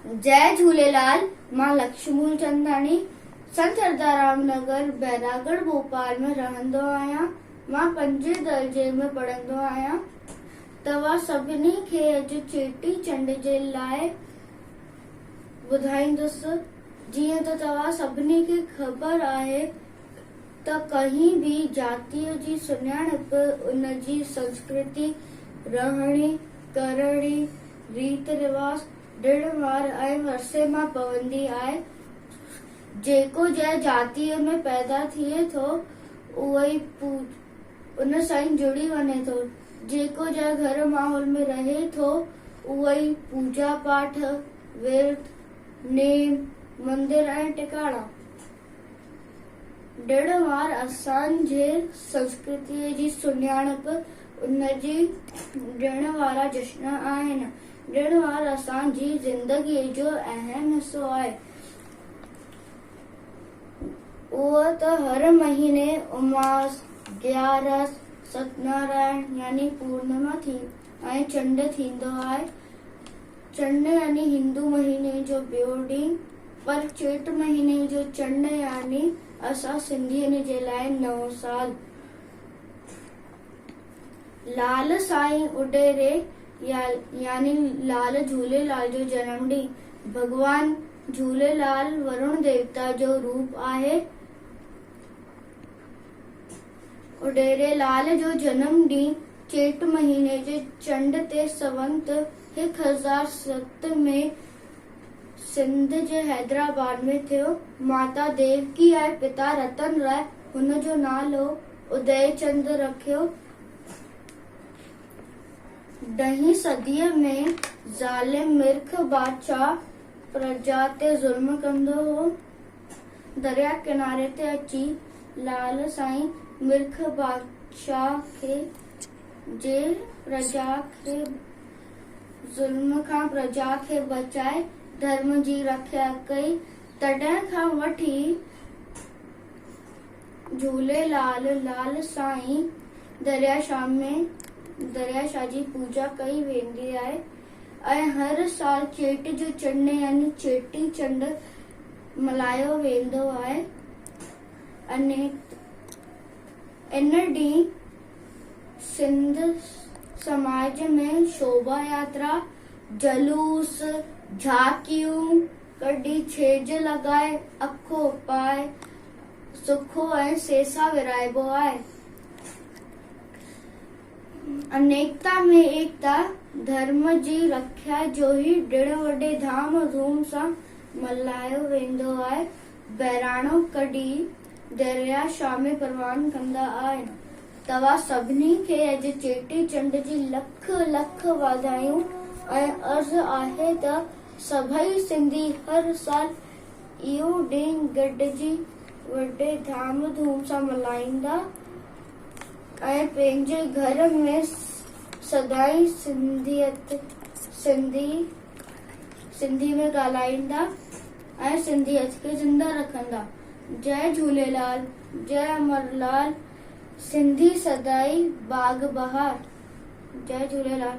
जय झूलेलाल। मां लक्ष्मी चंदानी संत सरदाराम नगर बैरागढ़ भोपाल में रहंदो आहियां। मां 5 दर्जे में पढ़ंदो आहियां। तव्हां सभिनी खे अॼु चेटी चंड जे लाइ ॿुधाईंदुसि। जीअं त तव्हां सभिनी खे ख़बर आहे त कहीं भी जातीअ जी सुञाणप, उनजी संस्कृति, रहणी करणी, रीत रिवाज, ॾिण वार ऐं वरसे मां पवंदी आहे। जेको जंहिं जातीअ में पैदा थिए थो उहो ई उन सां ई जुड़ी वञे थो। जेको जंहिं घर माहौल में रहे थो उहो ई पूजा पाठ, विर्त, नेम, मंदिर ऐं टिकाणा। ॾिण वार असांजे संस्कृतीअ जी सुञाणप, उनजी ॾिण वारा जश्न आहिनि। ॾिण वार असांजी ज़िंदगीअ जो अहम हिस्सो आहे। उहो त हर महीने उमास, ग्यारस, सत्यनारायण यानी पूर्णिमा ऐं चंड थींदो आहे। चंड यानी हिंदू महीने जो ॿियो ॾींहुं, पर चेट महीने जो चंड यानी असां सिंधियुनि जे लाइ नओं साल। लाल साईं उॾेरे यानी लाल झूलेलाल जो जनम ॾींहुं। भगवान झूलेलाल वरुण देवता जो रूप आहे। उॾेरे लाल जो जनम ॾींहुं चेट महीने जे चंड ते संवत 1007 में सिंध जे हैदराबाद में थियो। माता देवकी ऐं पिता रतन राय हुन जो नालो उदयचंद रखियो। 10वीं सदीअ में ज़ालिम मिर्ख बादशाह प्रजा ते ज़ुल्म कंदो हो। दरिया किनारे ते अची लाल साईं मिर्ख बादशाह जे प्रजा खे ज़ुल्म खां प्रजा खे बचाए धर्म जी रक्षा कई। तॾहिं खां वठी झूलेलाल लाल साईं दरियाशाह जी पूजा कई वेंदी आहे ऐं हर साल चेट जो चंड यानी चेटी चंड मल्हायो वेंदो आहे। इन ॾींहुं सिंध समाज में शोभा यात्रा, जलूस, झाकियूं कढी, छेज लॻाए, अखो पाए, सुखो ऐं सेसा विराइबो आहे। अनेकता में एकता धर्म जी रक्षा जो ही ॾिण वॾे धाम धूम सां मल्हायो वेंदो आहे। बहिराणो कढी दरियाशाह में परवान कंदा आहिनि। तव्हां सभिनी खे अॼु चेटी चंड जी लख लख वाधायूं ऐं अर्ज़ आहे त सभई सिंधी हर साल इहो ॾींहुं गॾिजी वॾे धाम धूम सां मल्हाईंदा ऐं पंहिंजे घर में सदाई सिंधी में ॻाल्हाईंदा ऐं सिंधियत खे ज़िंदा रखंदा। जय झूलेलाल, जय अमरलाल, सिंधी सदाई बाग बहार। जय झूलेलाल।